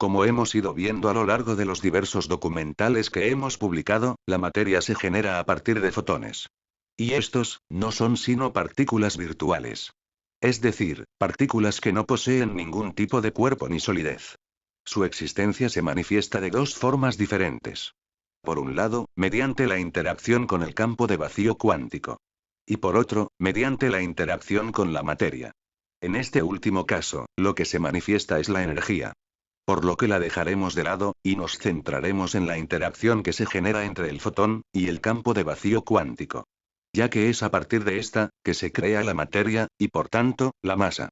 Como hemos ido viendo a lo largo de los diversos documentales que hemos publicado, la materia se genera a partir de fotones. Y estos, no son sino partículas virtuales. Es decir, partículas que no poseen ningún tipo de cuerpo ni solidez. Su existencia se manifiesta de dos formas diferentes. Por un lado, mediante la interacción con el campo de vacío cuántico. Y por otro, mediante la interacción con la materia. En este último caso, lo que se manifiesta es la energía. Por lo que la dejaremos de lado, y nos centraremos en la interacción que se genera entre el fotón y el campo de vacío cuántico. Ya que es a partir de esta, que se crea la materia, y por tanto, la masa.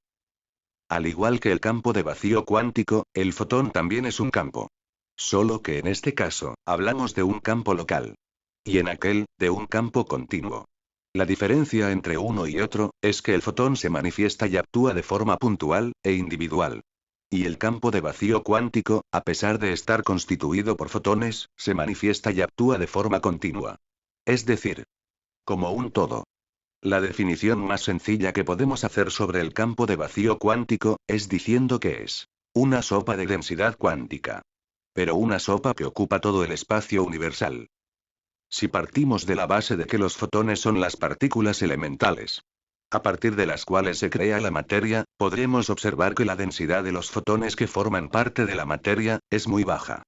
Al igual que el campo de vacío cuántico, el fotón también es un campo. Solo que en este caso, hablamos de un campo local. Y en aquel, de un campo continuo. La diferencia entre uno y otro, es que el fotón se manifiesta y actúa de forma puntual, e individual. Y el campo de vacío cuántico, a pesar de estar constituido por fotones, se manifiesta y actúa de forma continua. Es decir, como un todo. La definición más sencilla que podemos hacer sobre el campo de vacío cuántico, es diciendo que es una sopa de densidad cuántica. Pero una sopa que ocupa todo el espacio universal. Si partimos de la base de que los fotones son las partículas elementales, a partir de las cuales se crea la materia, podremos observar que la densidad de los fotones que forman parte de la materia, es muy baja.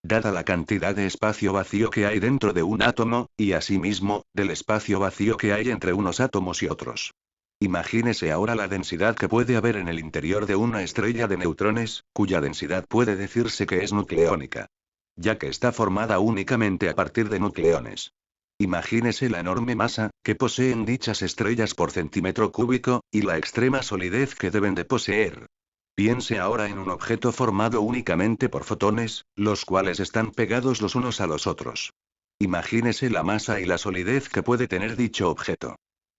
Dada la cantidad de espacio vacío que hay dentro de un átomo, y asimismo, del espacio vacío que hay entre unos átomos y otros. Imagínese ahora la densidad que puede haber en el interior de una estrella de neutrones, cuya densidad puede decirse que es nucleónica. Ya que está formada únicamente a partir de nucleones. Imagínese la enorme masa que poseen dichas estrellas por centímetro cúbico, y la extrema solidez que deben de poseer. Piense ahora en un objeto formado únicamente por fotones, los cuales están pegados los unos a los otros. Imagínese la masa y la solidez que puede tener dicho objeto.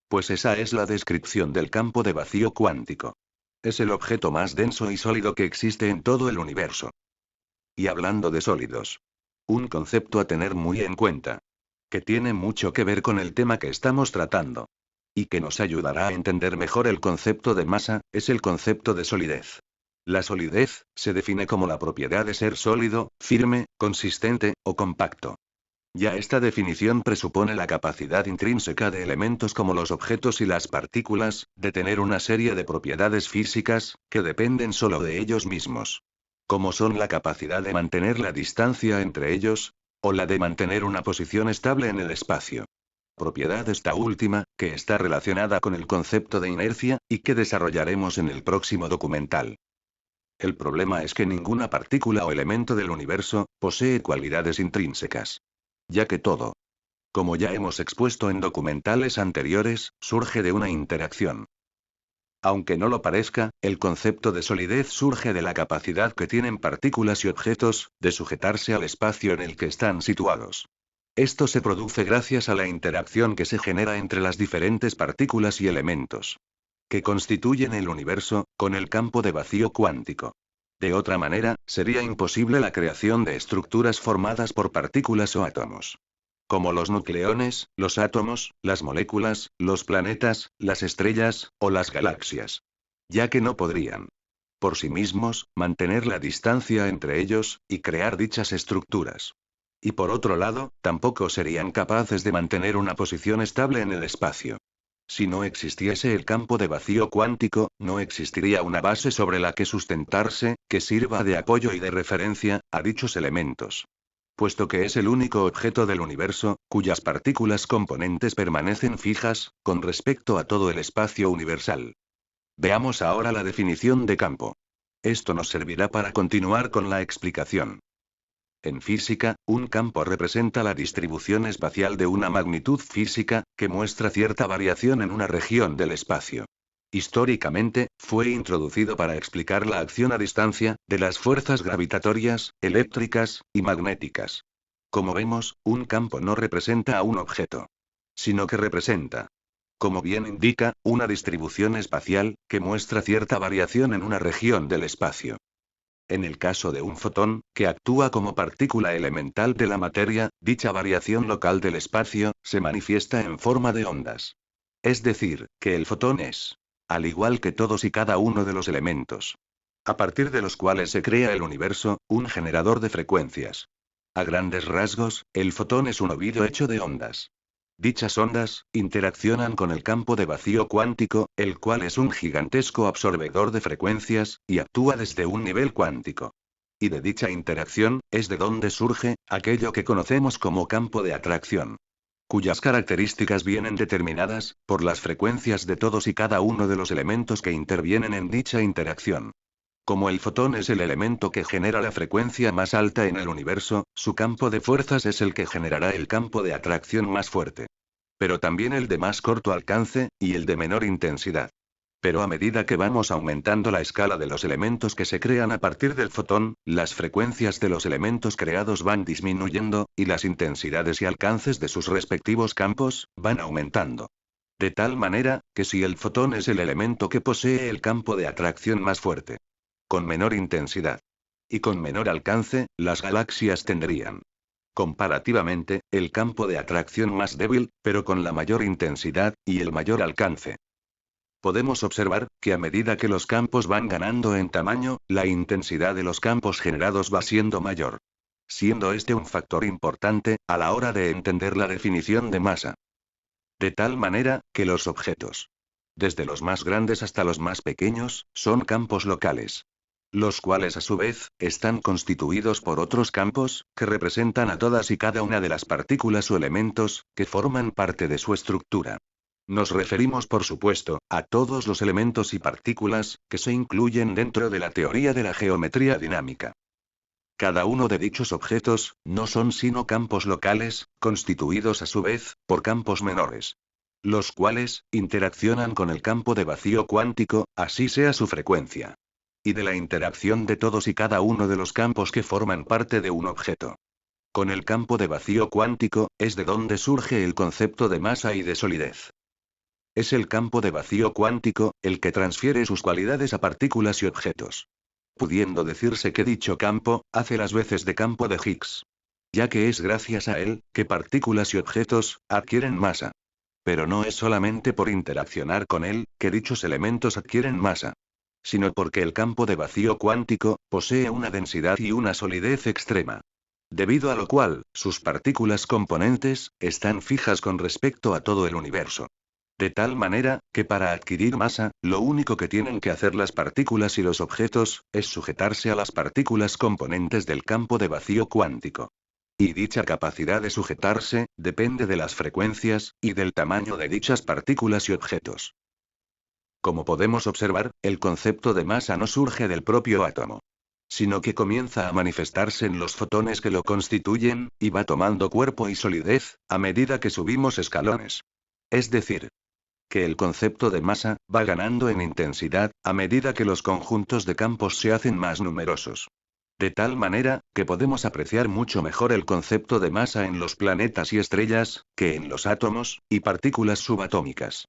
Pues esa es la descripción del campo de vacío cuántico. Es el objeto más denso y sólido que existe en todo el universo. Y hablando de sólidos. Un concepto a tener muy en cuenta. Que tiene mucho que ver con el tema que estamos tratando. Y que nos ayudará a entender mejor el concepto de masa, es el concepto de solidez. La solidez, se define como la propiedad de ser sólido, firme, consistente, o compacto. Ya esta definición presupone la capacidad intrínseca de elementos como los objetos y las partículas, de tener una serie de propiedades físicas, que dependen solo de ellos mismos. Como son la capacidad de mantener la distancia entre ellos, o la de mantener una posición estable en el espacio. Propiedad esta última, que está relacionada con el concepto de inercia, y que desarrollaremos en el próximo documental. El problema es que ninguna partícula o elemento del universo, posee cualidades intrínsecas. Ya que todo, como ya hemos expuesto en documentales anteriores, surge de una interacción. Aunque no lo parezca, el concepto de solidez surge de la capacidad que tienen partículas y objetos, de sujetarse al espacio en el que están situados. Esto se produce gracias a la interacción que se genera entre las diferentes partículas y elementos que constituyen el universo, con el campo de vacío cuántico. De otra manera, sería imposible la creación de estructuras formadas por partículas o átomos. Como los nucleones, los átomos, las moléculas, los planetas, las estrellas, o las galaxias. Ya que no podrían, por sí mismos, mantener la distancia entre ellos, y crear dichas estructuras. Y por otro lado, tampoco serían capaces de mantener una posición estable en el espacio. Si no existiese el campo de vacío cuántico, no existiría una base sobre la que sustentarse, que sirva de apoyo y de referencia, a dichos elementos. Puesto que es el único objeto del universo, cuyas partículas componentes permanecen fijas, con respecto a todo el espacio universal. Veamos ahora la definición de campo. Esto nos servirá para continuar con la explicación. En física, un campo representa la distribución espacial de una magnitud física, que muestra cierta variación en una región del espacio. Históricamente, fue introducido para explicar la acción a distancia, de las fuerzas gravitatorias, eléctricas, y magnéticas. Como vemos, un campo no representa a un objeto, sino que representa, como bien indica, una distribución espacial, que muestra cierta variación en una región del espacio. En el caso de un fotón, que actúa como partícula elemental de la materia, dicha variación local del espacio, se manifiesta en forma de ondas. Es decir, que el fotón es, al igual que todos y cada uno de los elementos, a partir de los cuales se crea el universo, un generador de frecuencias. A grandes rasgos, el fotón es un ovillo hecho de ondas. Dichas ondas, interaccionan con el campo de vacío cuántico, el cual es un gigantesco absorbedor de frecuencias, y actúa desde un nivel cuántico. Y de dicha interacción, es de donde surge, aquello que conocemos como campo de atracción, cuyas características vienen determinadas, por las frecuencias de todos y cada uno de los elementos que intervienen en dicha interacción. Como el fotón es el elemento que genera la frecuencia más alta en el universo, su campo de fuerzas es el que generará el campo de atracción más fuerte. Pero también el de más corto alcance, y el de menor intensidad. Pero a medida que vamos aumentando la escala de los elementos que se crean a partir del fotón, las frecuencias de los elementos creados van disminuyendo, y las intensidades y alcances de sus respectivos campos, van aumentando. De tal manera, que si el fotón es el elemento que posee el campo de atracción más fuerte, con menor intensidad y con menor alcance, las galaxias tendrían, comparativamente, el campo de atracción más débil, pero con la mayor intensidad, y el mayor alcance. Podemos observar, que a medida que los campos van ganando en tamaño, la intensidad de los campos generados va siendo mayor. Siendo este un factor importante, a la hora de entender la definición de masa. De tal manera, que los objetos, desde los más grandes hasta los más pequeños, son campos locales. Los cuales a su vez, están constituidos por otros campos, que representan a todas y cada una de las partículas o elementos, que forman parte de su estructura. Nos referimos por supuesto, a todos los elementos y partículas, que se incluyen dentro de la teoría de la geometría dinámica. Cada uno de dichos objetos, no son sino campos locales, constituidos a su vez, por campos menores. Los cuales, interaccionan con el campo de vacío cuántico, así sea su frecuencia. Y de la interacción de todos y cada uno de los campos que forman parte de un objeto. Con el campo de vacío cuántico, es de donde surge el concepto de masa y de solidez. Es el campo de vacío cuántico, el que transfiere sus cualidades a partículas y objetos. Pudiendo decirse que dicho campo, hace las veces de campo de Higgs. Ya que es gracias a él, que partículas y objetos, adquieren masa. Pero no es solamente por interaccionar con él, que dichos elementos adquieren masa. Sino porque el campo de vacío cuántico, posee una densidad y una solidez extrema. Debido a lo cual, sus partículas componentes, están fijas con respecto a todo el universo. De tal manera, que para adquirir masa, lo único que tienen que hacer las partículas y los objetos, es sujetarse a las partículas componentes del campo de vacío cuántico. Y dicha capacidad de sujetarse, depende de las frecuencias, y del tamaño de dichas partículas y objetos. Como podemos observar, el concepto de masa no surge del propio átomo, sino que comienza a manifestarse en los fotones que lo constituyen, y va tomando cuerpo y solidez, a medida que subimos escalones. Es decir, que el concepto de masa, va ganando en intensidad, a medida que los conjuntos de campos se hacen más numerosos. De tal manera, que podemos apreciar mucho mejor el concepto de masa en los planetas y estrellas, que en los átomos, y partículas subatómicas.